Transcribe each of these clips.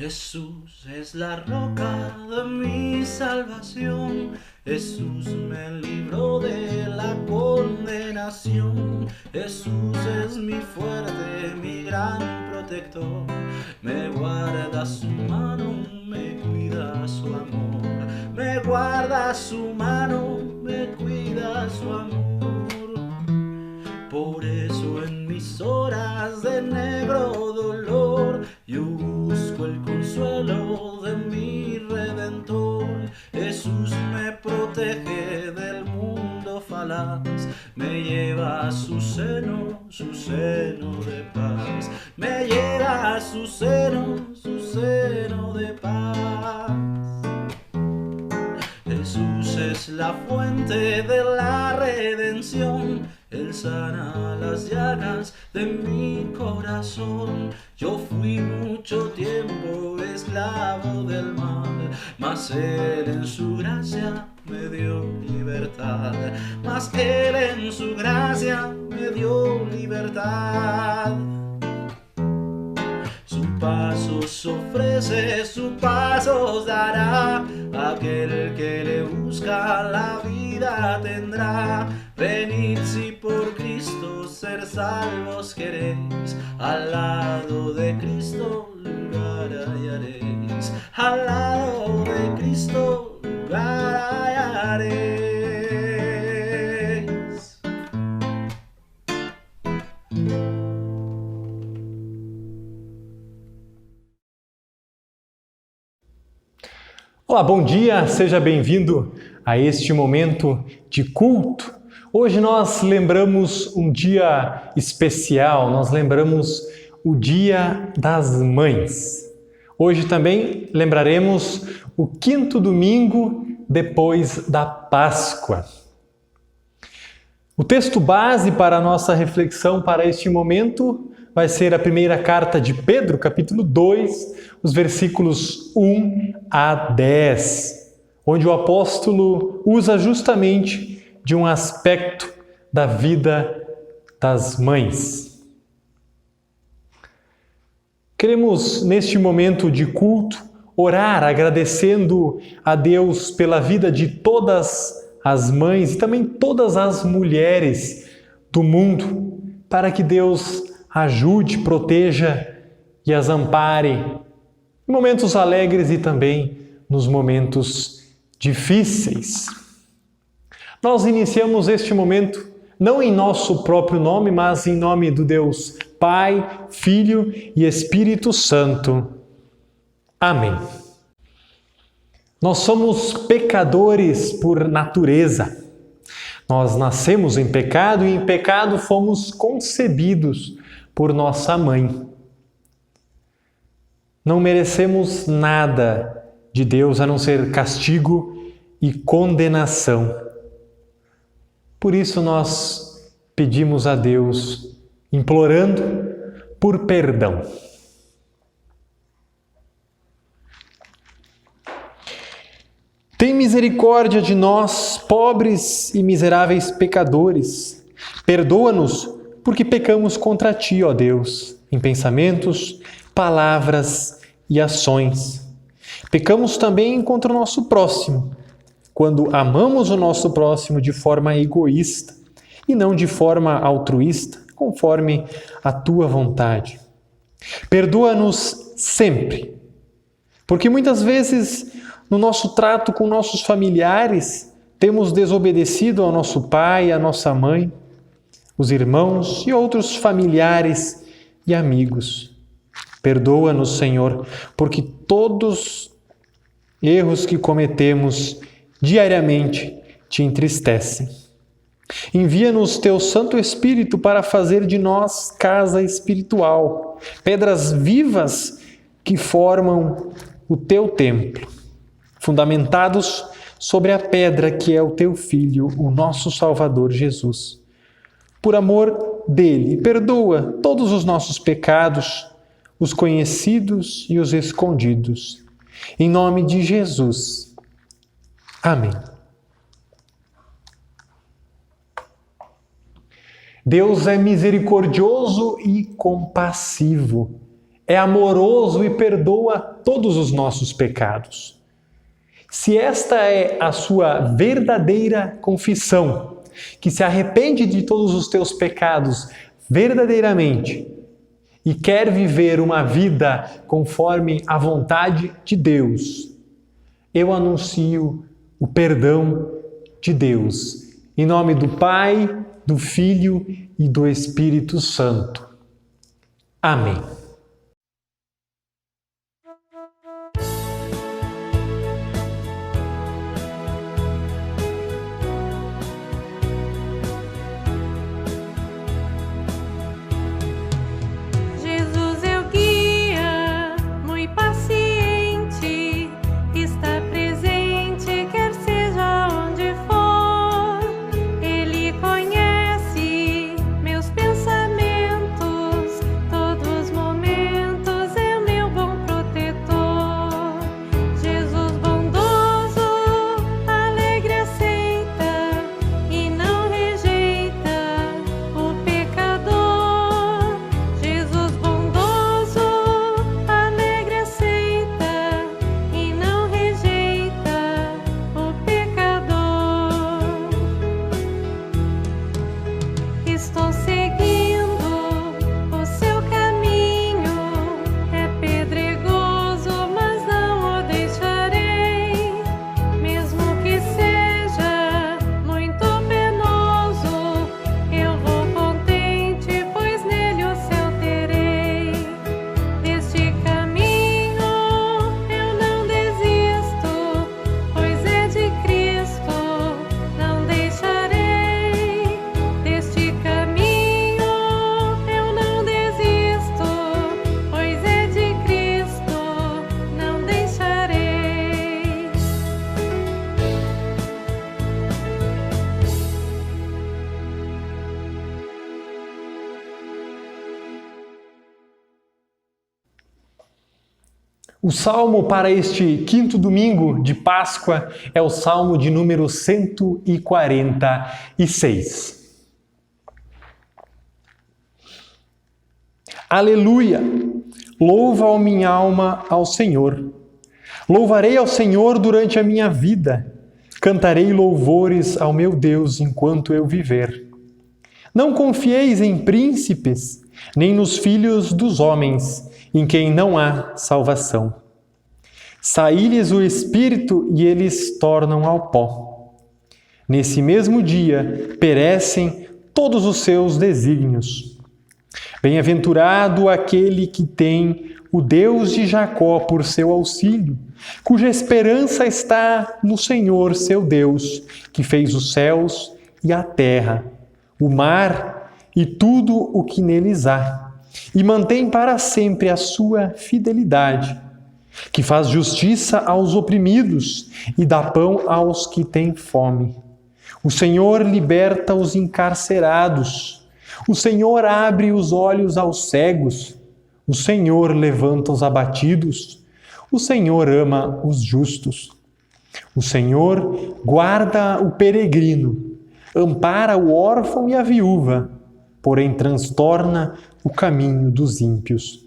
Jesús es la roca de mi salvación. Jesús me libró de la condenación. Jesús es mi fuerte, mi gran protector. Me guarda su mano, me cuida su amor. Me guarda su mano, me cuida su amor. Por eso en mis horas de negro dolor yo busco el consuelo de mi Redentor. Jesús me protege del mundo falaz, me lleva a su seno de paz. Me lleva a su seno de paz. Jesús es la fuente de la redención. Él sana las llagas de mi corazón. Yo fui mucho tiempo esclavo del mal, mas Él en su gracia me dio libertad. Mas Él en su gracia me dio libertad. Su paso os ofrece, su paso os dará. Aquel que le busca la vida tendrá. Venid si por Cristo ser salvos queréis. Al lado de Cristo lugar hallaréis. Al lado de Cristo lugar hallaréis. Olá, bom dia, seja bem-vindo a este momento de culto. Hoje nós lembramos um dia especial, nós lembramos o Dia das Mães. Hoje também lembraremos o quinto domingo depois da Páscoa. O texto base para a nossa reflexão para este momento vai ser a primeira carta de Pedro, capítulo 2, os versículos 1 a 10, onde o apóstolo usa justamente de um aspecto da vida das mães. Queremos, neste momento de culto, orar agradecendo a Deus pela vida de todas as mães e também todas as mulheres do mundo, para que Deus ajude, proteja e as ampare em momentos alegres e também nos momentos difíceis. Nós iniciamos este momento não em nosso próprio nome, mas em nome do Deus Pai, Filho e Espírito Santo. Amém. Nós somos pecadores por natureza. Nós nascemos em pecado e em pecado fomos concebidos por nossa mãe. Não merecemos nada de Deus a não ser castigo e condenação. Por isso nós pedimos a Deus, implorando por perdão. Tem misericórdia de nós, pobres e miseráveis pecadores. Perdoa-nos, porque pecamos contra Ti, ó Deus, em pensamentos, palavras e ações. Pecamos também contra o nosso próximo, quando amamos o nosso próximo de forma egoísta e não de forma altruísta, conforme a Tua vontade. Perdoa-nos sempre, porque muitas vezes no nosso trato com nossos familiares temos desobedecido ao nosso pai, à nossa mãe, os irmãos e outros familiares e amigos. Perdoa-nos, Senhor, porque todos erros que cometemos diariamente Te entristecem. Envia-nos Teu Santo Espírito para fazer de nós casa espiritual, pedras vivas que formam o Teu templo, fundamentados sobre a pedra que é o Teu Filho, o nosso Salvador Jesus. Por amor dele, perdoa todos os nossos pecados, os conhecidos e os escondidos. Em nome de Jesus. Amém. Deus é misericordioso e compassivo. é amoroso e perdoa todos os nossos pecados. Se esta é a sua verdadeira confissão, que se arrepende de todos os teus pecados verdadeiramente e quer viver uma vida conforme a vontade de Deus, eu anuncio o perdão de Deus. Em nome do Pai, do Filho e do Espírito Santo. Amém. O salmo para este quinto domingo de Páscoa é o salmo de número 146. Aleluia! Louva, ó minha alma, ao Senhor. Louvarei ao Senhor durante a minha vida. Cantarei louvores ao meu Deus enquanto eu viver. Não confieis em príncipes, nem nos filhos dos homens, em quem não há salvação. Sai-lhes o espírito e eles tornam ao pó. Nesse mesmo dia perecem todos os seus desígnios. Bem-aventurado aquele que tem o Deus de Jacó por seu auxílio, cuja esperança está no Senhor seu Deus, que fez os céus e a terra, o mar e tudo o que neles há, e mantém para sempre a sua fidelidade, que faz justiça aos oprimidos e dá pão aos que têm fome. O Senhor liberta os encarcerados. O Senhor abre os olhos aos cegos. O Senhor levanta os abatidos. O Senhor ama os justos. O Senhor guarda o peregrino, ampara o órfão e a viúva, porém transtorna o caminho dos ímpios.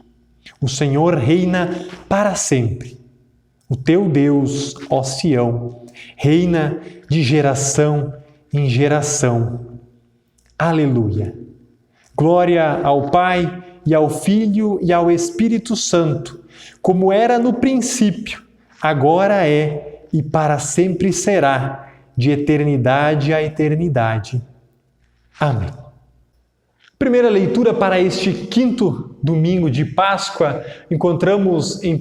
O Senhor reina para sempre. O teu Deus, ó Sião, reina de geração em geração. Aleluia! Glória ao Pai, e ao Filho, e ao Espírito Santo, como era no princípio, agora é e para sempre será, de eternidade a eternidade. Amém. Primeira leitura para este quinto domingo de Páscoa, encontramos em 1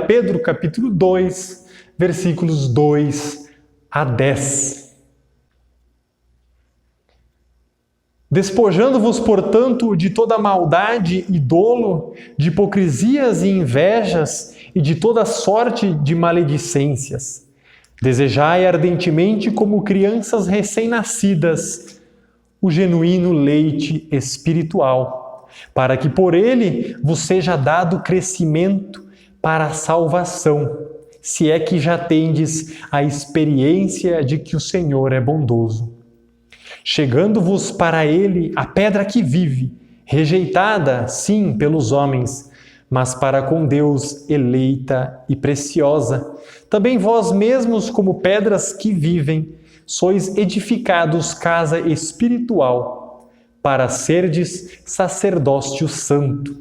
Pedro capítulo 2, versículos 2 a 10. Despojando-vos, portanto, de toda maldade e dolo, de hipocrisias e invejas e de toda sorte de maledicências. Desejai ardentemente, como crianças recém-nascidas, o genuíno leite espiritual, para que por ele vos seja dado crescimento para a salvação, se é que já tendes a experiência de que o Senhor é bondoso. Chegando-vos para ele a pedra que vive, rejeitada, sim, pelos homens, mas para com Deus eleita e preciosa. Também vós mesmos, como pedras que vivem, sois edificados casa espiritual, para serdes sacerdócio santo,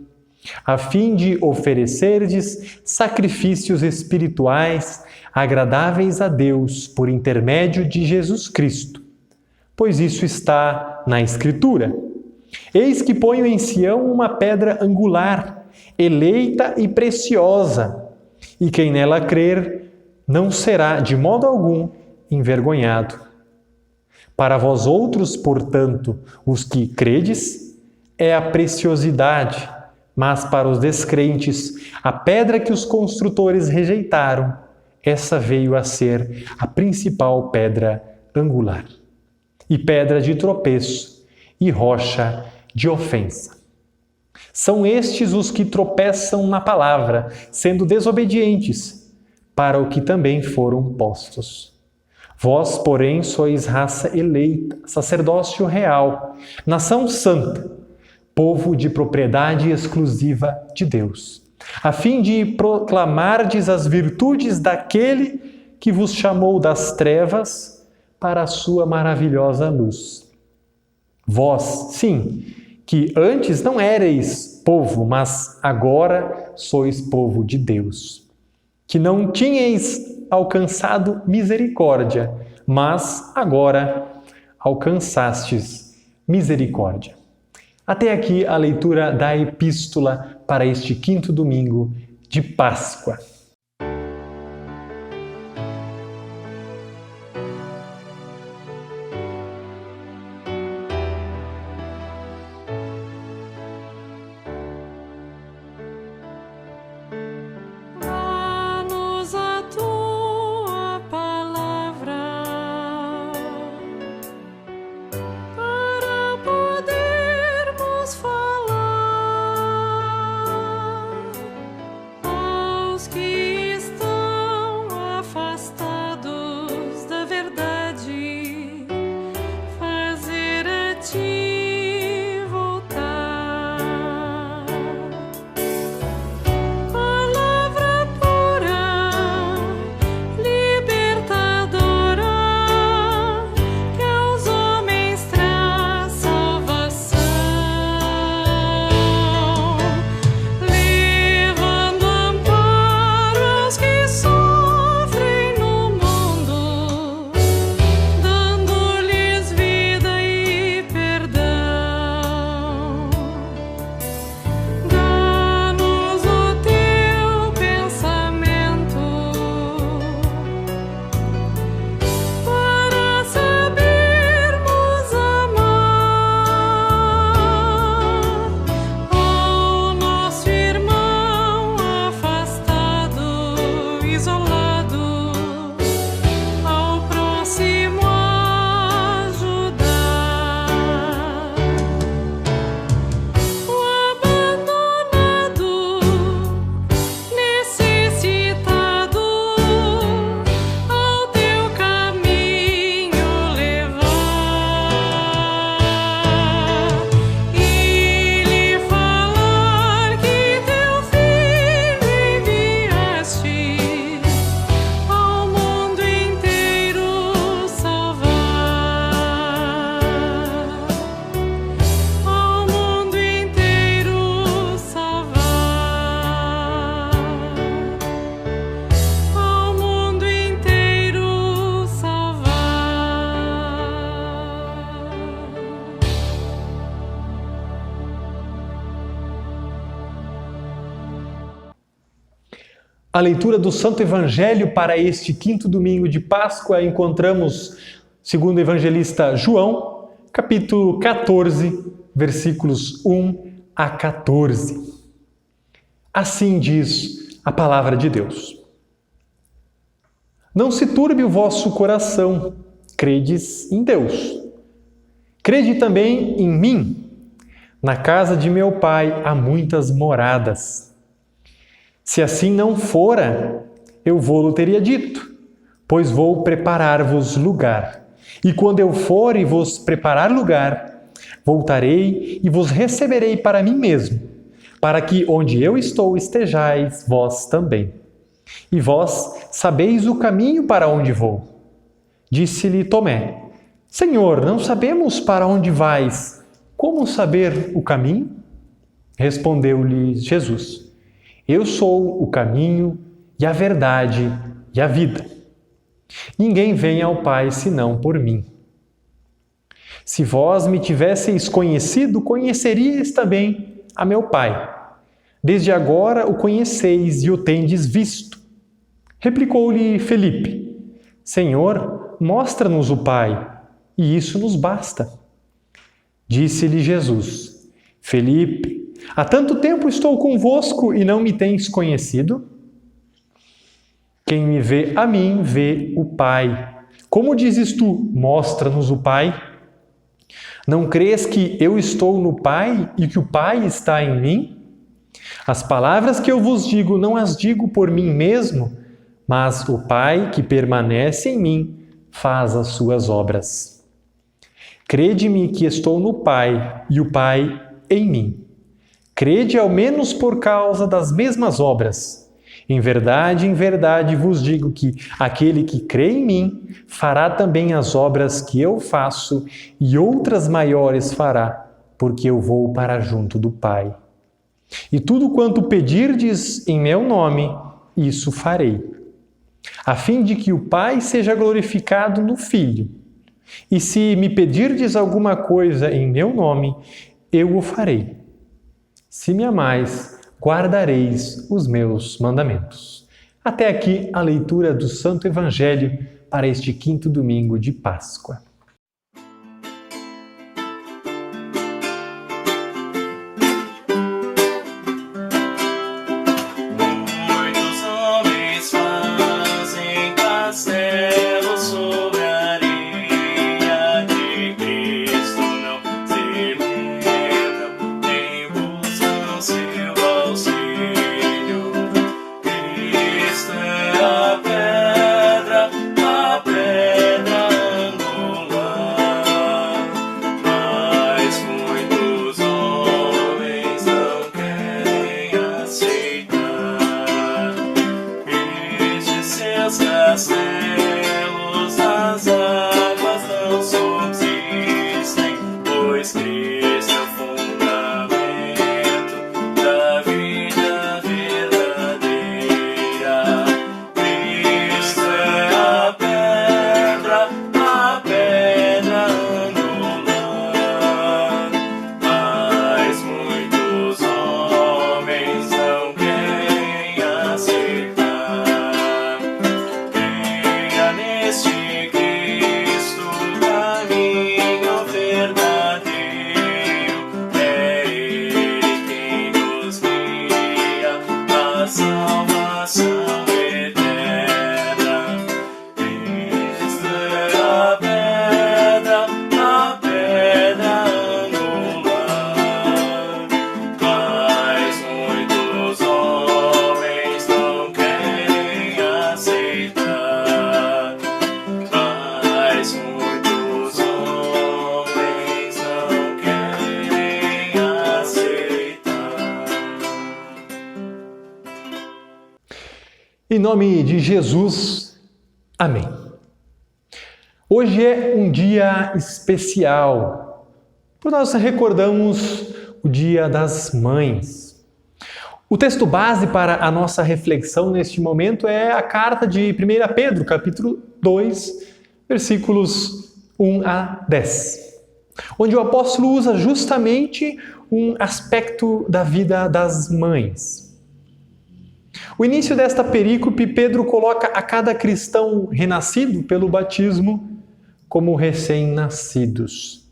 a fim de oferecerdes sacrifícios espirituais agradáveis a Deus por intermédio de Jesus Cristo. Pois isso está na Escritura. Eis que ponho em Sião uma pedra angular, eleita e preciosa, e quem nela crer não será de modo algum envergonhado. Para vós outros, portanto, os que credes, é a preciosidade, mas para os descrentes, a pedra que os construtores rejeitaram, essa veio a ser a principal pedra angular, e pedra de tropeço, e rocha de ofensa. São estes os que tropeçam na palavra, sendo desobedientes, para o que também foram postos. Vós, porém, sois raça eleita, sacerdócio real, nação santa, povo de propriedade exclusiva de Deus, a fim de proclamardes as virtudes daquele que vos chamou das trevas para a sua maravilhosa luz. Vós, sim, que antes não éreis povo, mas agora sois povo de Deus, que não tinhais alcançado misericórdia, mas agora alcançastes misericórdia. Até aqui a leitura da epístola para este 5º domingo de Páscoa. A leitura do Santo Evangelho para este 5º domingo de Páscoa encontramos, segundo o evangelista João, capítulo 14, versículos 1 a 14. Assim diz a palavra de Deus. Não se turbe o vosso coração, credes em Deus. Crede também em mim. Na casa de meu Pai há muitas moradas. Se assim não fora, eu vou-lo teria dito, pois vou preparar-vos lugar. E quando eu for e vos preparar lugar, voltarei e vos receberei para mim mesmo, para que onde eu estou estejais vós também. E vós sabeis o caminho para onde vou. Disse-lhe Tomé: Senhor, não sabemos para onde vais. Como saber o caminho? Respondeu-lhe Jesus: Eu sou o caminho e a verdade e a vida. Ninguém vem ao Pai senão por mim. Se vós me tivesseis conhecido, conheceríeis também a meu Pai. Desde agora o conheceis e o tendes visto. Replicou-lhe Felipe: Senhor, mostra-nos o Pai, e isso nos basta. Disse-lhe Jesus: Felipe, há tanto tempo estou convosco e não me tens conhecido? Quem me vê a mim, vê o Pai. Como dizes tu, mostra-nos o Pai? Não crês que eu estou no Pai e que o Pai está em mim? As palavras que eu vos digo, não as digo por mim mesmo, mas o Pai que permanece em mim faz as suas obras. Crede-me que estou no Pai e o Pai em mim. Crede ao menos por causa das mesmas obras. Em verdade vos digo que aquele que crê em mim fará também as obras que eu faço e outras maiores fará, porque eu vou para junto do Pai. E tudo quanto pedirdes em meu nome, isso farei, a fim de que o Pai seja glorificado no Filho. E se me pedirdes alguma coisa em meu nome, eu o farei. Se me amais, guardareis os meus mandamentos. Até aqui a leitura do Santo Evangelho para este 5º domingo de Páscoa. Em nome de Jesus, amém. Hoje é um dia especial, porque nós recordamos o Dia das Mães. O texto base para a nossa reflexão neste momento é a carta de 1 Pedro, capítulo 2, versículos 1 a 10, onde o apóstolo usa justamente um aspecto da vida das mães. O início desta perícope, Pedro coloca a cada cristão renascido pelo batismo como recém-nascidos.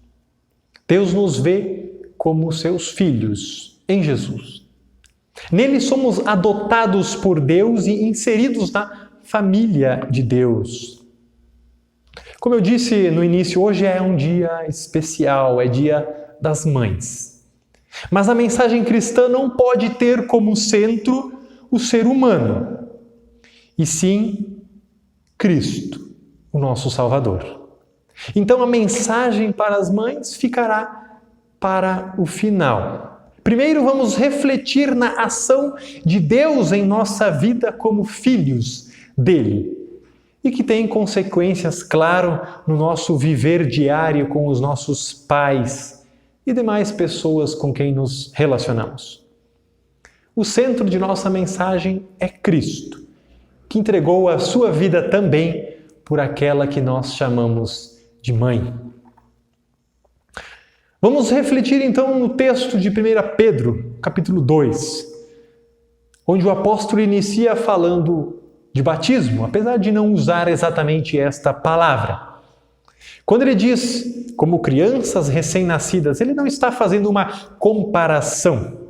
Deus nos vê como seus filhos em Jesus. Nele somos adotados por Deus e inseridos na família de Deus. Como eu disse no início, hoje é um dia especial, é Dia das Mães. Mas a mensagem cristã não pode ter como centro o ser humano, e sim Cristo, o nosso Salvador. Então a mensagem para as mães ficará para o final, Primeiro, vamos refletir na ação de Deus em nossa vida como filhos dele e que tem consequências, claro, no nosso viver diário com os nossos pais e demais pessoas com quem nos relacionamos. O centro de nossa mensagem é Cristo, que entregou a sua vida também por aquela que nós chamamos de mãe. Vamos refletir então no texto de 1 Pedro, capítulo 2, onde o apóstolo inicia falando de batismo, apesar de não usar exatamente esta palavra. Quando ele diz, como crianças recém-nascidas, ele não está fazendo uma comparação.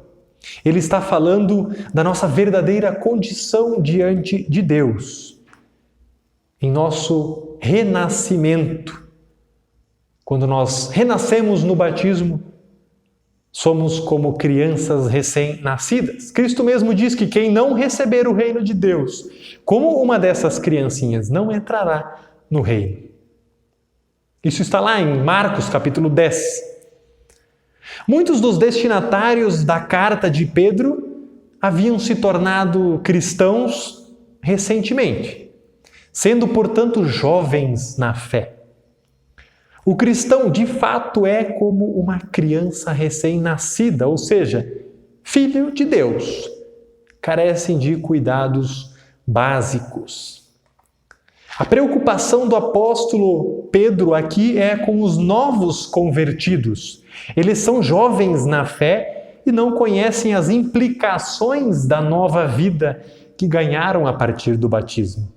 Ele está falando da nossa verdadeira condição diante de Deus, em nosso renascimento. Quando nós renascemos no batismo, somos como crianças recém-nascidas. Cristo mesmo diz que quem não receber o reino de Deus, como uma dessas criancinhas, não entrará no reino. Isso está lá em Marcos, capítulo 10. Muitos dos destinatários da carta de Pedro haviam se tornado cristãos recentemente, sendo, portanto, jovens na fé. O cristão, de fato, é como uma criança recém-nascida, ou seja, filho de Deus. Carecem de cuidados básicos. A preocupação do apóstolo Pedro aqui é com os novos convertidos. Eles são jovens na fé e não conhecem as implicações da nova vida que ganharam a partir do batismo.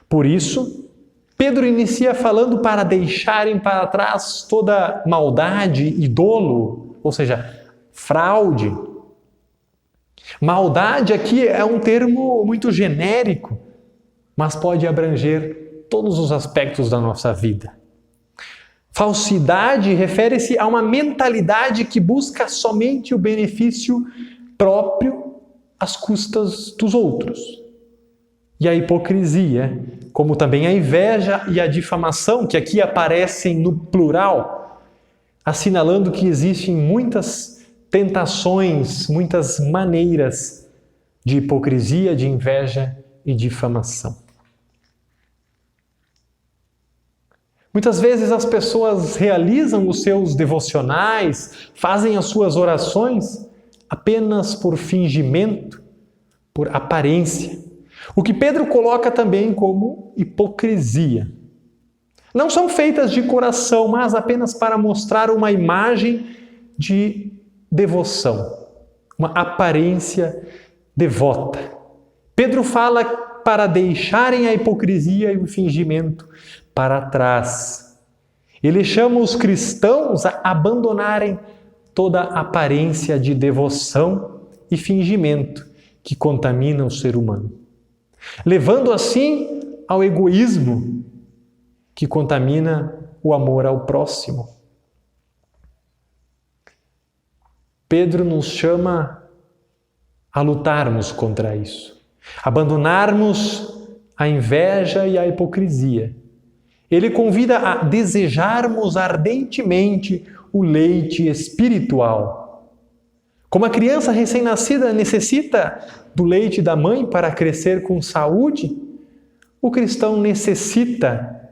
Por isso, Pedro inicia falando para deixarem para trás toda maldade e dolo, ou seja, fraude. Maldade aqui é um termo muito genérico, mas pode abranger todos os aspectos da nossa vida. Falsidade refere-se a uma mentalidade que busca somente o benefício próprio às custas dos outros. E a hipocrisia, como também a inveja e a difamação, que aqui aparecem no plural, assinalando que existem muitas tentações, muitas maneiras de hipocrisia, de inveja e difamação. Muitas vezes as pessoas realizam os seus devocionais, fazem as suas orações apenas por fingimento, por aparência. O que Pedro coloca também como hipocrisia. Não são feitas de coração, mas apenas para mostrar uma imagem de devoção, uma aparência devota. Pedro fala para deixarem a hipocrisia e o fingimento para trás. Ele chama os cristãos a abandonarem toda aparência de devoção e fingimento que contamina o ser humano, levando assim ao egoísmo que contamina o amor ao próximo. Pedro nos chama a lutarmos contra isso, abandonarmos a inveja e a hipocrisia. Ele convida a desejarmos ardentemente o leite espiritual. Como a criança recém-nascida necessita do leite da mãe para crescer com saúde, o cristão necessita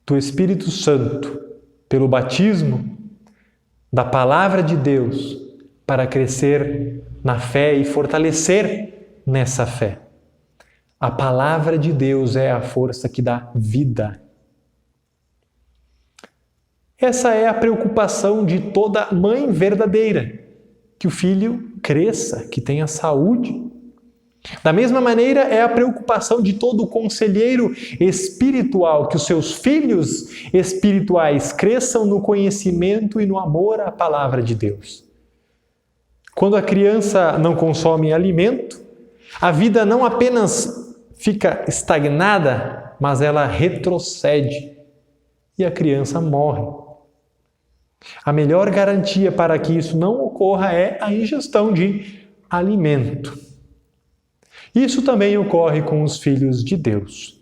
do Espírito Santo, pelo batismo, da palavra de Deus, para crescer na fé e fortalecer nessa fé. A palavra de Deus é a força que dá vida. Essa é a preocupação de toda mãe verdadeira, que o filho cresça, que tenha saúde. Da mesma maneira, é a preocupação de todo conselheiro espiritual, que os seus filhos espirituais cresçam no conhecimento e no amor à palavra de Deus. Quando a criança não consome alimento, a vida não apenas fica estagnada, mas ela retrocede e a criança morre. A melhor garantia para que isso não ocorra é a ingestão de alimento. Isso também ocorre com os filhos de Deus.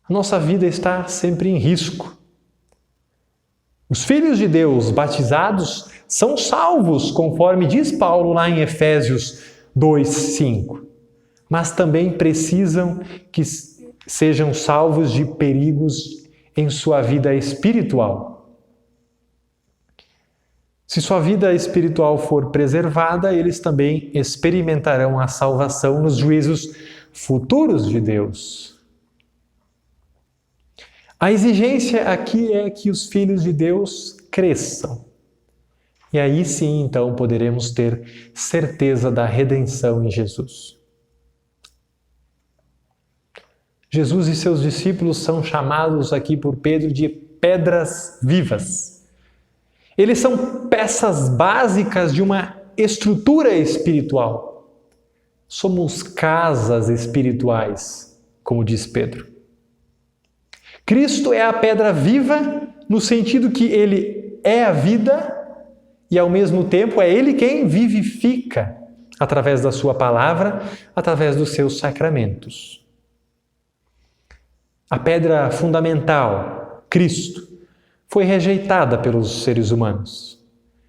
A nossa vida está sempre em risco. Os filhos de Deus batizados são salvos, conforme diz Paulo lá em Efésios 2:5, mas também precisam que sejam salvos de perigos em sua vida espiritual. Se sua vida espiritual for preservada, eles também experimentarão a salvação nos juízos futuros de Deus. A exigência aqui é que os filhos de Deus cresçam. E aí sim, então, poderemos ter certeza da redenção em Jesus. Jesus e seus discípulos são chamados aqui por Pedro de pedras vivas. Eles são peças básicas de uma estrutura espiritual. Somos casas espirituais, como diz Pedro. Cristo é a pedra viva no sentido que Ele é a vida e, ao mesmo tempo, é Ele quem vivifica através da sua palavra, através dos seus sacramentos. A pedra fundamental, Cristo, foi rejeitada pelos seres humanos.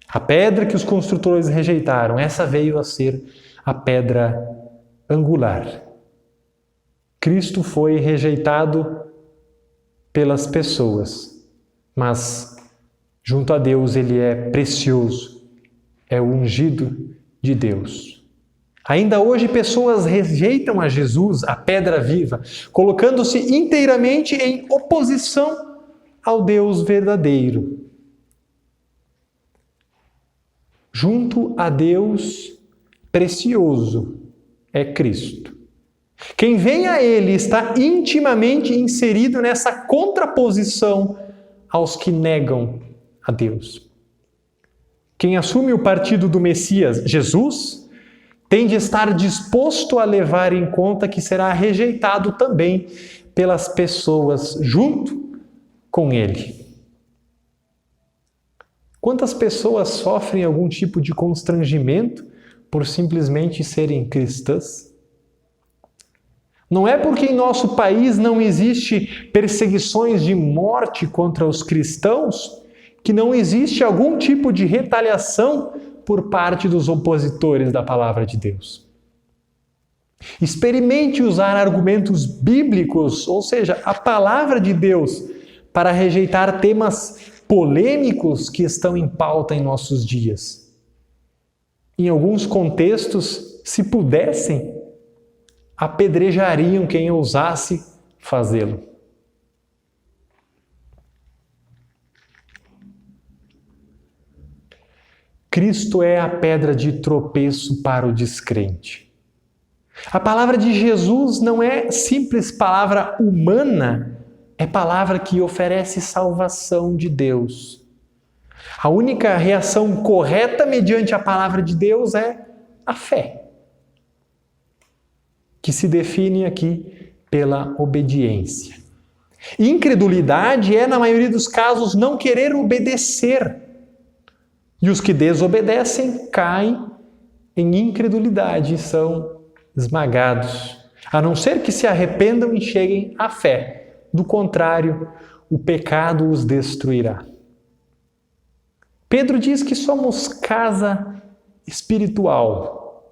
A pedra que os construtores rejeitaram, essa veio a ser a pedra angular. Cristo foi rejeitado pelas pessoas, mas junto a Deus ele é precioso, é o ungido de Deus. Ainda hoje pessoas rejeitam a Jesus, a pedra viva, colocando-se inteiramente em oposição ao Deus verdadeiro. Junto a Deus precioso é Cristo. Quem vem a Ele está intimamente inserido nessa contraposição aos que negam a Deus. Quem assume o partido do Messias, Jesus, tem de estar disposto a levar em conta que será rejeitado também pelas pessoas junto com Ele. Quantas pessoas sofrem algum tipo de constrangimento por simplesmente serem cristãs? Não é porque em nosso país não existe perseguições de morte contra os cristãos que não existe algum tipo de retaliação por parte dos opositores da palavra de Deus. Experimente usar argumentos bíblicos, ou seja, a palavra de Deus, para rejeitar temas polêmicos que estão em pauta em nossos dias. Em alguns contextos, se pudessem, apedrejariam quem ousasse fazê-lo. Cristo é a pedra de tropeço para o descrente. A palavra de Jesus não é simples palavra humana, é palavra que oferece salvação de Deus. A única reação correta mediante a palavra de Deus é a fé, que se define aqui pela obediência. Incredulidade é, na maioria dos casos, não querer obedecer. E os que desobedecem caem em incredulidade e são esmagados, a não ser que se arrependam e cheguem à fé. Do contrário, o pecado os destruirá. Pedro diz que somos casa espiritual.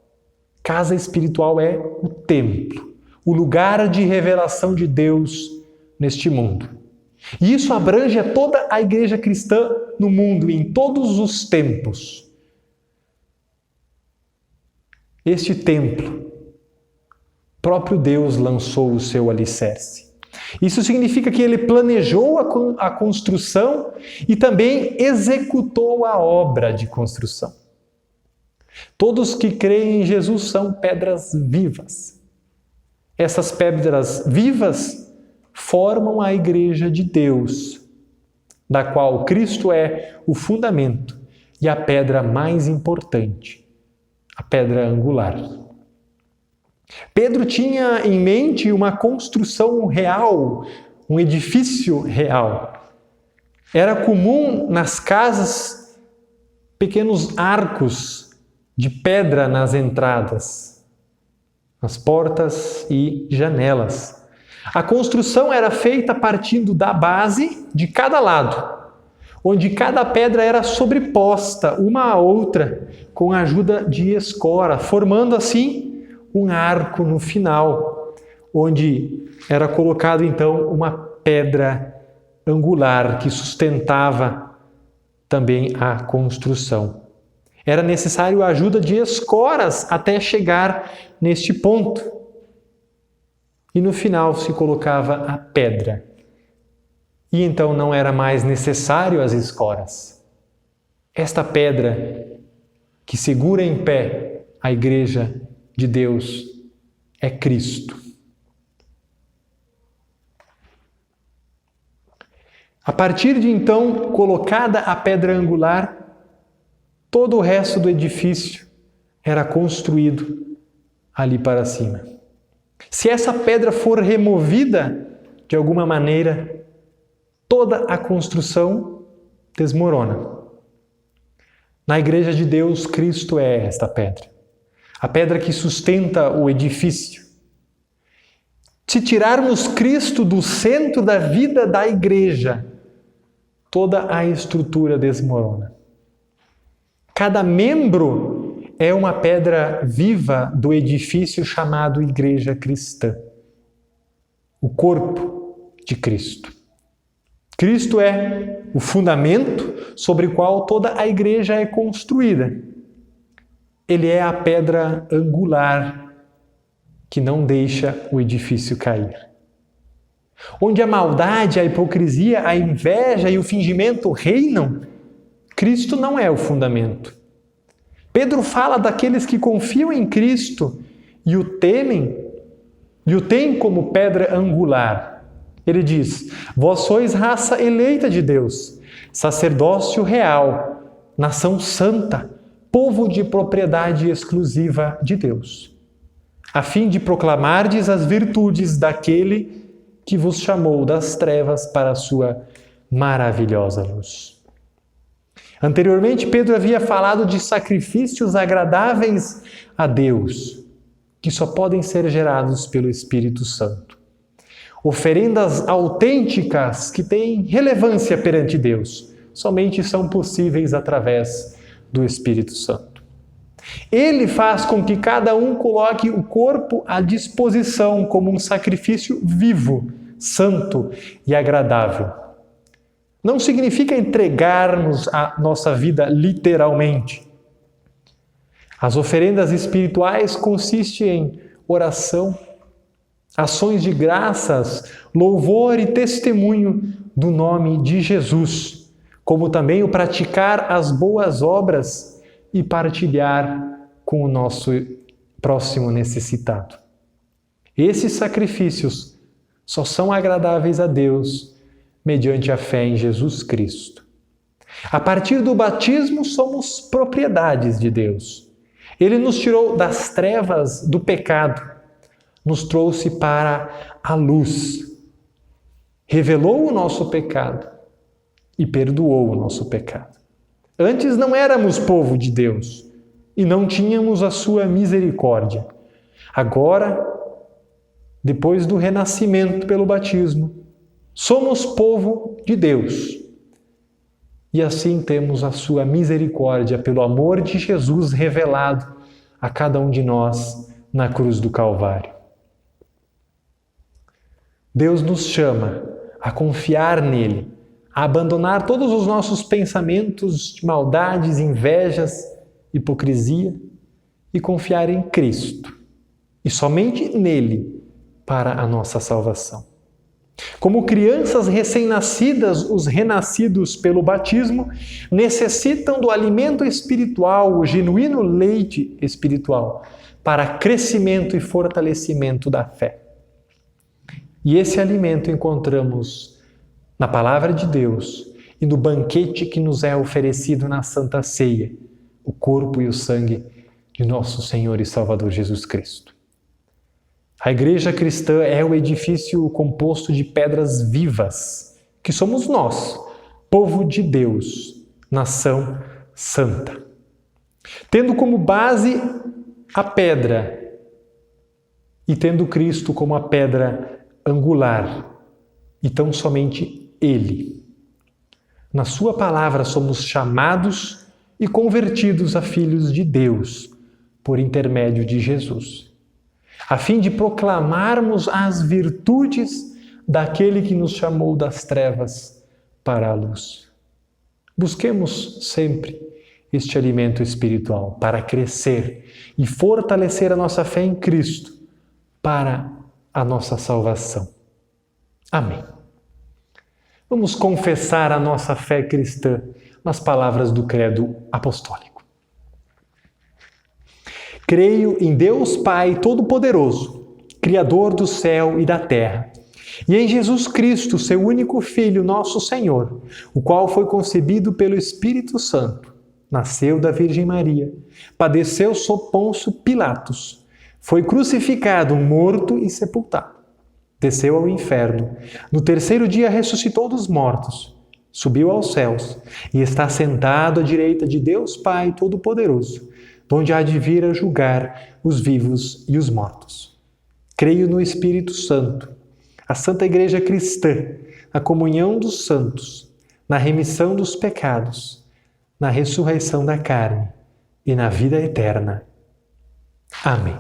Casa espiritual é o templo, o lugar de revelação de Deus neste mundo. E isso abrange a toda a igreja cristã no mundo, em todos os tempos. Este templo, próprio Deus lançou o seu alicerce. Isso significa que Ele planejou a construção e também executou a obra de construção. Todos que creem em Jesus são pedras vivas. Essas pedras vivas formam a igreja de Deus, da qual Cristo é o fundamento e a pedra mais importante, a pedra angular. Pedro tinha em mente uma construção real, um edifício real. Era comum nas casas pequenos arcos de pedra nas entradas, nas portas e janelas. A construção era feita partindo da base de cada lado. onde cada pedra era sobreposta uma à outra com a ajuda de escora, formando assim um arco no final, onde era colocado então uma pedra angular que sustentava também a construção. Era necessário a ajuda de escoras até chegar neste ponto. E no final se colocava a pedra. E então não era mais necessário as escoras. Esta pedra que segura em pé a igreja de Deus é Cristo. A partir de então, colocada a pedra angular, todo o resto do edifício era construído ali para cima. Se essa pedra for removida de alguma maneira, toda a construção desmorona. Na igreja de Deus, Cristo é esta pedra. A pedra que sustenta o edifício. Se tirarmos Cristo do centro da vida da igreja, toda a estrutura desmorona. Cada membro é uma pedra viva do edifício chamado Igreja Cristã. O corpo de Cristo. Cristo é o fundamento sobre o qual toda a igreja é construída. Ele é a pedra angular que não deixa o edifício cair. Onde a maldade, a hipocrisia, a inveja e o fingimento reinam, Cristo não é o fundamento. Pedro fala daqueles que confiam em Cristo e o temem, e o têm como pedra angular. Ele diz: vós sois raça eleita de Deus, sacerdócio real, nação santa, povo de propriedade exclusiva de Deus, a fim de proclamardes as virtudes daquele que vos chamou das trevas para a sua maravilhosa luz. Anteriormente, Pedro havia falado de sacrifícios agradáveis a Deus, que só podem ser gerados pelo Espírito Santo. Oferendas autênticas que têm relevância perante Deus, somente são possíveis através do Espírito Santo. Ele faz com que cada um coloque o corpo à disposição como um sacrifício vivo, santo e agradável. Não significa entregarmos a nossa vida literalmente. As oferendas espirituais consistem em oração, ações de graças, louvor e testemunho do nome de Jesus, como também o praticar as boas obras e partilhar com o nosso próximo necessitado. Esses sacrifícios só são agradáveis a Deus mediante a fé em Jesus Cristo. A partir do batismo, somos propriedades de Deus. Ele nos tirou das trevas do pecado, nos trouxe para a luz, revelou o nosso pecado e perdoou o nosso pecado. Antes não éramos povo de Deus e não tínhamos a sua misericórdia. Agora, depois do renascimento pelo batismo, somos povo de Deus. E assim temos a sua misericórdia pelo amor de Jesus revelado a cada um de nós na cruz do Calvário. Deus nos chama a confiar nele, a abandonar todos os nossos pensamentos de maldades, invejas, hipocrisia e confiar em Cristo e somente nele para a nossa salvação. Como crianças recém-nascidas, os renascidos pelo batismo necessitam do alimento espiritual, o genuíno leite espiritual, para crescimento e fortalecimento da fé. E esse alimento encontramos na Palavra de Deus e no banquete que nos é oferecido na Santa Ceia, o corpo e o sangue de nosso Senhor e Salvador Jesus Cristo. A igreja cristã é o edifício composto de pedras vivas, que somos nós, povo de Deus, nação santa. Tendo como base a pedra e tendo Cristo como a pedra angular, e tão somente Ele. Na sua palavra somos chamados e convertidos a filhos de Deus por intermédio de Jesus, a fim de proclamarmos as virtudes daquele que nos chamou das trevas para a luz. Busquemos sempre este alimento espiritual para crescer e fortalecer a nossa fé em Cristo para a nossa salvação. Amém. Vamos confessar a nossa fé cristã nas palavras do Credo Apostólico. Creio em Deus Pai Todo-Poderoso, Criador do céu e da terra, e em Jesus Cristo, seu único Filho, nosso Senhor, o qual foi concebido pelo Espírito Santo, nasceu da Virgem Maria, padeceu sob Pôncio Pilatos, foi crucificado, morto e sepultado. Desceu ao inferno. No terceiro dia ressuscitou dos mortos, subiu aos céus e está sentado à direita de Deus Pai Todo-Poderoso, donde há de vir a julgar os vivos e os mortos. Creio no Espírito Santo, a Santa Igreja Cristã, a comunhão dos santos, na remissão dos pecados, na ressurreição da carne e na vida eterna. Amém.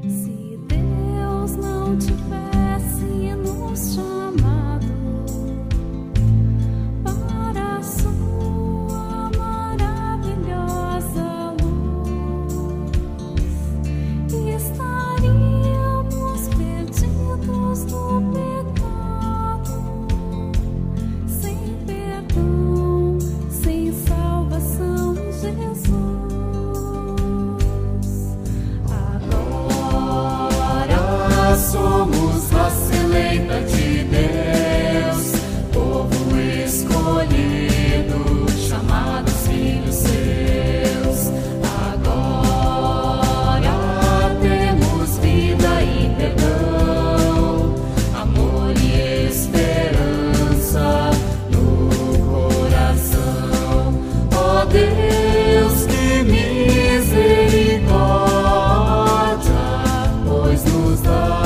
Se Deus não tivesse nos chamado para a sua maravilhosa luz, estaríamos perdidos no pecado, sem perdão, sem salvação em Jesus. Somos raça eleita de Deus, povo escolhido, chamados filhos seus. Agora temos vida e perdão, amor e esperança no coração. Ó Deus, que misericórdia, pois nos dá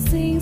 sem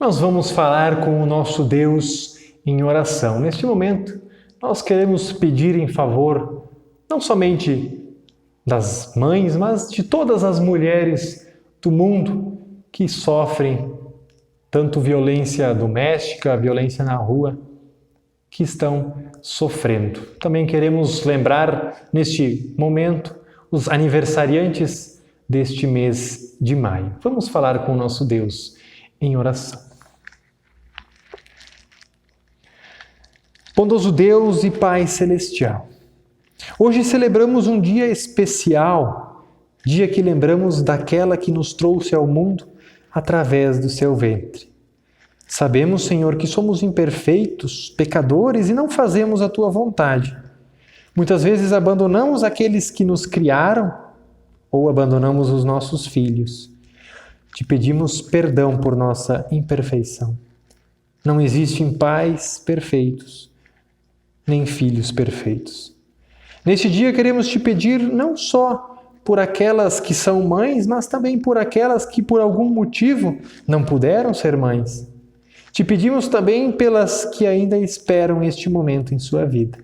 nós vamos falar com o nosso Deus em oração. Neste momento, nós queremos pedir em favor não somente das mães, mas de todas as mulheres do mundo que sofrem tanto violência doméstica, violência na rua, que estão sofrendo. Também queremos lembrar neste momento os aniversariantes deste mês de maio. Vamos falar com o nosso Deus em oração. Bondoso Deus e Pai Celestial, hoje celebramos um dia especial, dia que lembramos daquela que nos trouxe ao mundo através do seu ventre. Sabemos, Senhor, que somos imperfeitos, pecadores e não fazemos a Tua vontade. Muitas vezes abandonamos aqueles que nos criaram ou abandonamos os nossos filhos. Te pedimos perdão por nossa imperfeição. Não existem pais perfeitos, nem filhos perfeitos. Neste dia queremos te pedir não só por aquelas que são mães, mas também por aquelas que por algum motivo não puderam ser mães. Te pedimos também pelas que ainda esperam este momento em sua vida.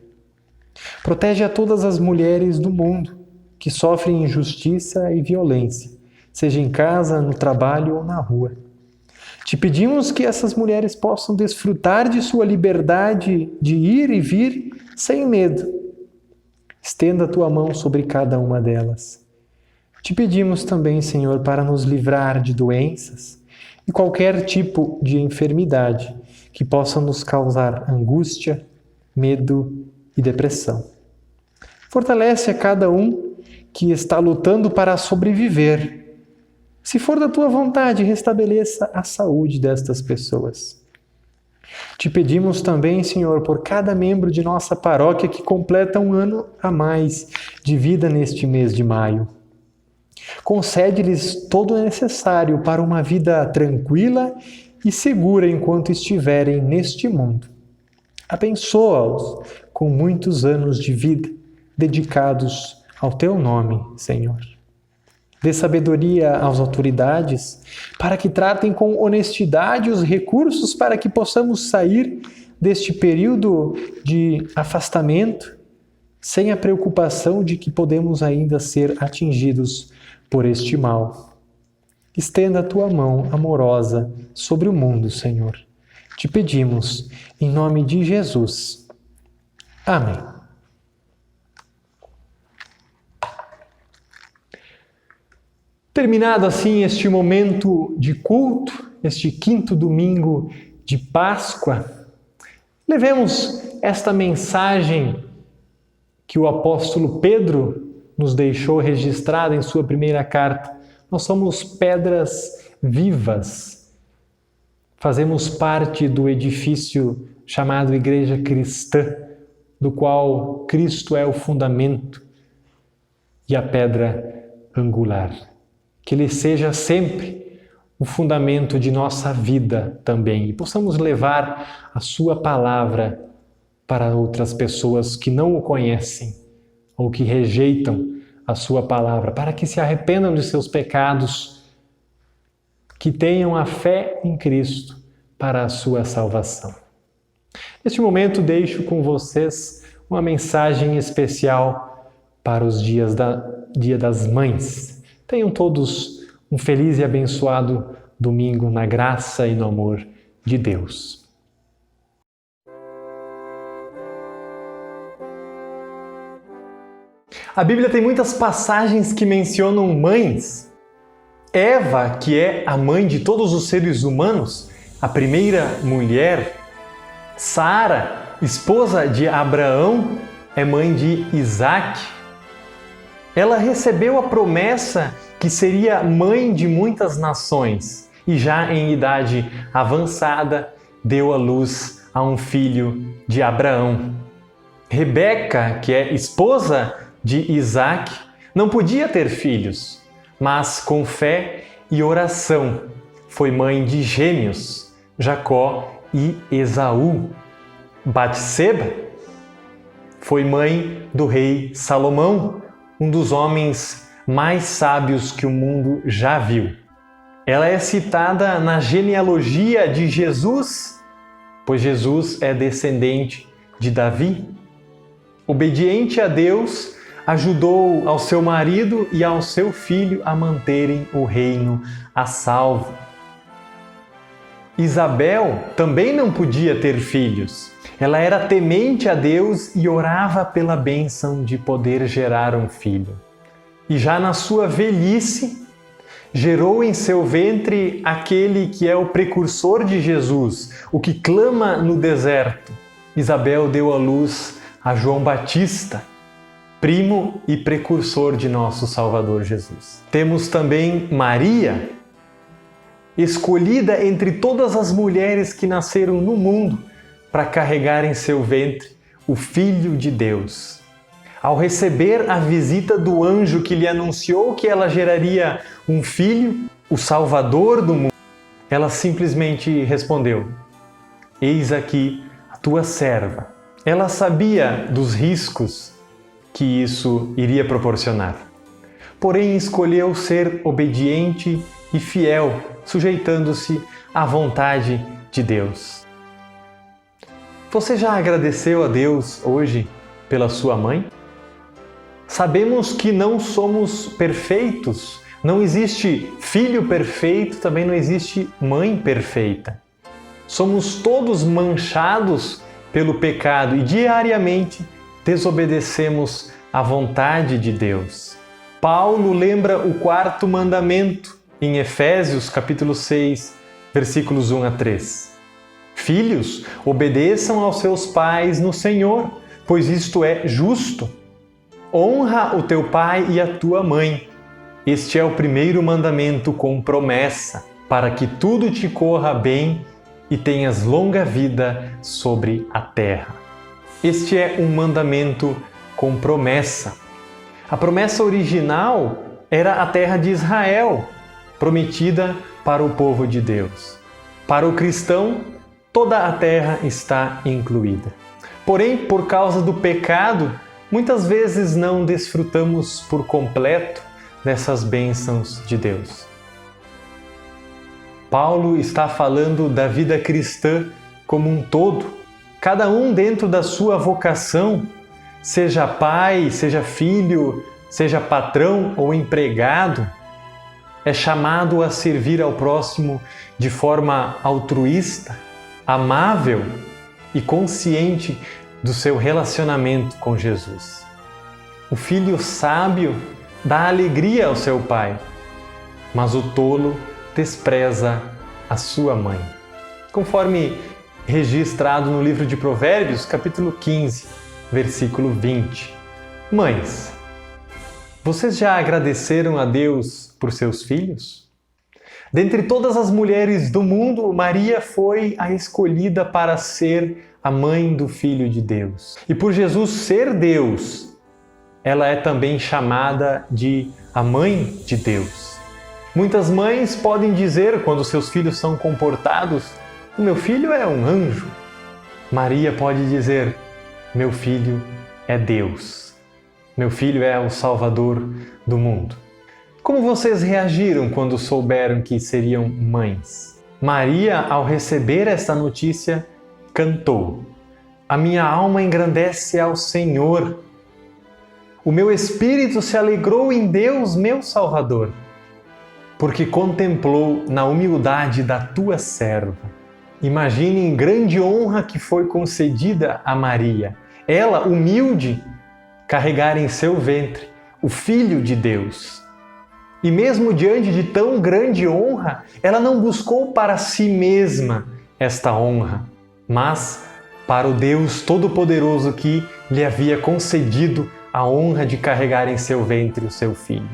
Protege a todas as mulheres do mundo que sofrem injustiça e violência, seja em casa, no trabalho ou na rua. Te pedimos que essas mulheres possam desfrutar de sua liberdade de ir e vir sem medo. Estenda a tua mão sobre cada uma delas. Te pedimos também, Senhor, para nos livrar de doenças e qualquer tipo de enfermidade que possa nos causar angústia, medo e depressão. Fortalece a cada um que está lutando para sobreviver. Se for da tua vontade, restabeleça a saúde destas pessoas. Te pedimos também, Senhor, por cada membro de nossa paróquia que completa um ano a mais de vida neste mês de maio. Concede-lhes todo o necessário para uma vida tranquila e segura enquanto estiverem neste mundo. Abençoa-os com muitos anos de vida dedicados ao teu nome, Senhor. Dê sabedoria às autoridades para que tratem com honestidade os recursos para que possamos sair deste período de afastamento sem a preocupação de que podemos ainda ser atingidos por este mal. Estenda a tua mão amorosa sobre o mundo, Senhor. Te pedimos, em nome de Jesus. Amém. Terminado assim este momento de culto, este quinto domingo de Páscoa, levemos esta mensagem que o apóstolo Pedro nos deixou registrada em sua primeira carta. Nós somos pedras vivas. Fazemos parte do edifício chamado Igreja Cristã, do qual Cristo é o fundamento e a pedra angular. Que Ele seja sempre o fundamento de nossa vida também e possamos levar a sua palavra para outras pessoas que não o conhecem ou que rejeitam a sua palavra, para que se arrependam de seus pecados, que tenham a fé em Cristo para a sua salvação. Neste momento deixo com vocês uma mensagem especial para os Dia das Mães. Tenham todos um feliz e abençoado domingo na graça e no amor de Deus. A Bíblia tem muitas passagens que mencionam mães. Eva, que é a mãe de todos os seres humanos, a primeira mulher. Sara, esposa de Abraão, é mãe de Isaac. Ela recebeu a promessa que seria mãe de muitas nações e já em idade avançada deu à luz a um filho de Abraão. Rebeca, que é esposa de Isaac, não podia ter filhos, mas com fé e oração foi mãe de gêmeos, Jacó e Esaú. Batseba foi mãe do rei Salomão, um dos homens mais sábios que o mundo já viu. Ela é citada na genealogia de Jesus, pois Jesus é descendente de Davi. Obediente a Deus, ajudou ao seu marido e ao seu filho a manterem o reino a salvo. Isabel também não podia ter filhos. Ela era temente a Deus e orava pela bênção de poder gerar um filho. E já na sua velhice, gerou em seu ventre aquele que é o precursor de Jesus, o que clama no deserto. Isabel deu à luz a João Batista, primo e precursor de nosso Salvador Jesus. Temos também Maria, escolhida entre todas as mulheres que nasceram no mundo para carregar em seu ventre o Filho de Deus. Ao receber a visita do anjo que lhe anunciou que ela geraria um filho, o Salvador do mundo, ela simplesmente respondeu: "Eis aqui a tua serva." Ela sabia dos riscos que isso iria proporcionar. Porém, escolheu ser obediente e fiel, sujeitando-se à vontade de Deus. Você já agradeceu a Deus hoje pela sua mãe? Sabemos que não somos perfeitos, não existe filho perfeito, também não existe mãe perfeita. Somos todos manchados pelo pecado e diariamente desobedecemos à vontade de Deus. Paulo lembra o 4º mandamento em Efésios capítulo 6, versículos 1 a 3. Filhos, obedeçam aos seus pais no Senhor, pois isto é justo. Honra o teu pai e a tua mãe. Este é o primeiro mandamento com promessa, para que tudo te corra bem e tenhas longa vida sobre a terra. Este é um mandamento com promessa. A promessa original era a terra de Israel, prometida para o povo de Deus. Para o cristão, toda a terra está incluída. Porém, por causa do pecado, muitas vezes não desfrutamos por completo dessas bênçãos de Deus. Paulo está falando da vida cristã como um todo. Cada um dentro da sua vocação, seja pai, seja filho, seja patrão ou empregado, é chamado a servir ao próximo de forma altruísta, amável e consciente do seu relacionamento com Jesus. O filho sábio dá alegria ao seu pai, mas o tolo despreza a sua mãe. Conforme registrado no livro de Provérbios, capítulo 15, versículo 20. Mães, vocês já agradeceram a Deus por seus filhos? Dentre todas as mulheres do mundo, Maria foi a escolhida para ser a mãe do Filho de Deus. E por Jesus ser Deus, ela é também chamada de a mãe de Deus. Muitas mães podem dizer, quando seus filhos são comportados, o meu filho é um anjo. Maria pode dizer, meu filho é Deus. Meu filho é o Salvador do mundo. Como vocês reagiram quando souberam que seriam mães? Maria, ao receber esta notícia, cantou: a minha alma engrandece ao Senhor. O meu espírito se alegrou em Deus, meu Salvador, porque contemplou na humildade da tua serva. Imaginem grande honra que foi concedida a Maria. Ela, humilde, carregar em seu ventre o Filho de Deus. E mesmo diante de tão grande honra, ela não buscou para si mesma esta honra, mas para o Deus Todo-Poderoso que lhe havia concedido a honra de carregar em seu ventre o seu filho.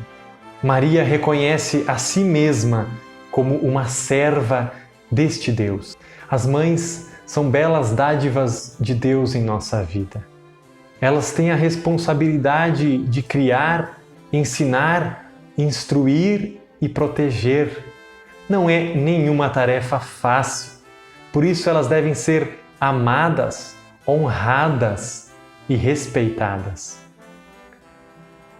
Maria reconhece a si mesma como uma serva deste Deus. As mães são belas dádivas de Deus em nossa vida. Elas têm a responsabilidade de criar, ensinar, instruir e proteger. Não é nenhuma tarefa fácil. Por isso elas devem ser amadas, honradas e respeitadas.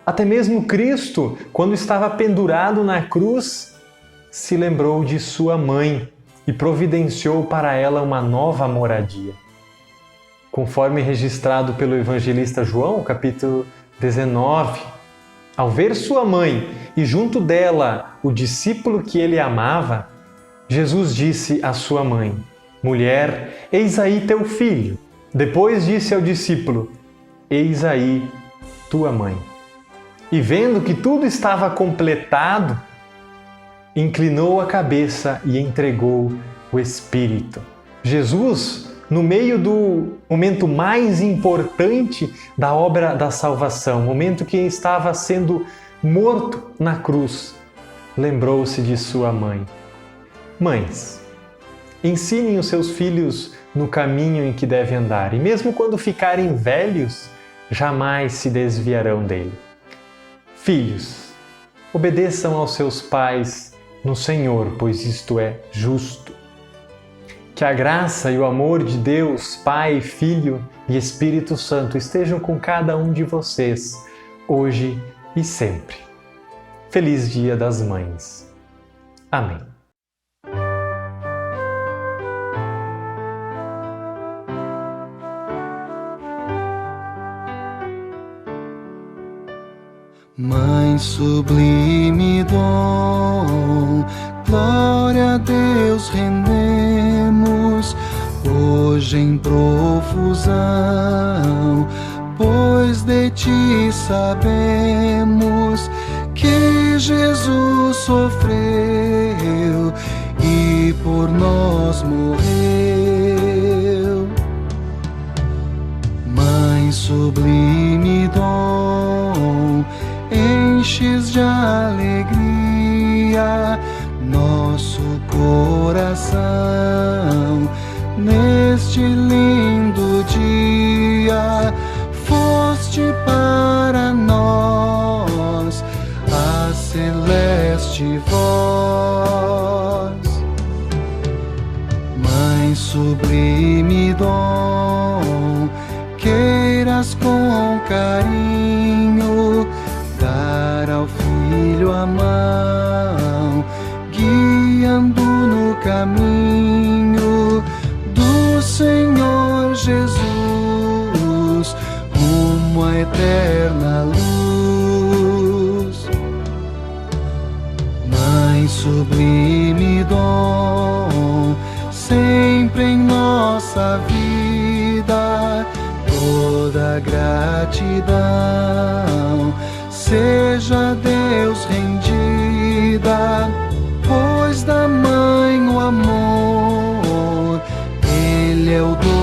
Até mesmo Cristo, quando estava pendurado na cruz, se lembrou de sua mãe e providenciou para ela uma nova moradia. Conforme registrado pelo evangelista João, capítulo 19, ao ver sua mãe e junto dela o discípulo que ele amava, Jesus disse à sua mãe: Mulher, eis aí teu filho. Depois disse ao discípulo: Eis aí tua mãe. E vendo que tudo estava completado, inclinou a cabeça e entregou o Espírito. Jesus, no meio do momento mais importante da obra da salvação, momento que estava sendo morto na cruz, lembrou-se de sua mãe. Mães, ensinem os seus filhos no caminho em que devem andar, e mesmo quando ficarem velhos, jamais se desviarão dele. Filhos, obedeçam aos seus pais no Senhor, pois isto é justo. Que a graça e o amor de Deus, Pai, Filho e Espírito Santo estejam com cada um de vocês, hoje e sempre. Feliz Dia das Mães. Amém. Mãe sublime dom, glória a Deus rendemos, hoje em profusão, pois de ti sabemos que Jesus sofreu e por nós morreu. Mãe sublime dom, enches de alegria nosso coração neste lindo dia. Foste para nós a celeste voz. Mãe sublime dom, queiras com carinho dar ao Filho a mão, guiando no caminho do Senhor Jesus, rumo à eterna luz. Mãe sublime dom, sempre em nossa vida, toda gratidão seja a Deus rendida, pois da mãe o amor, Ele é o dono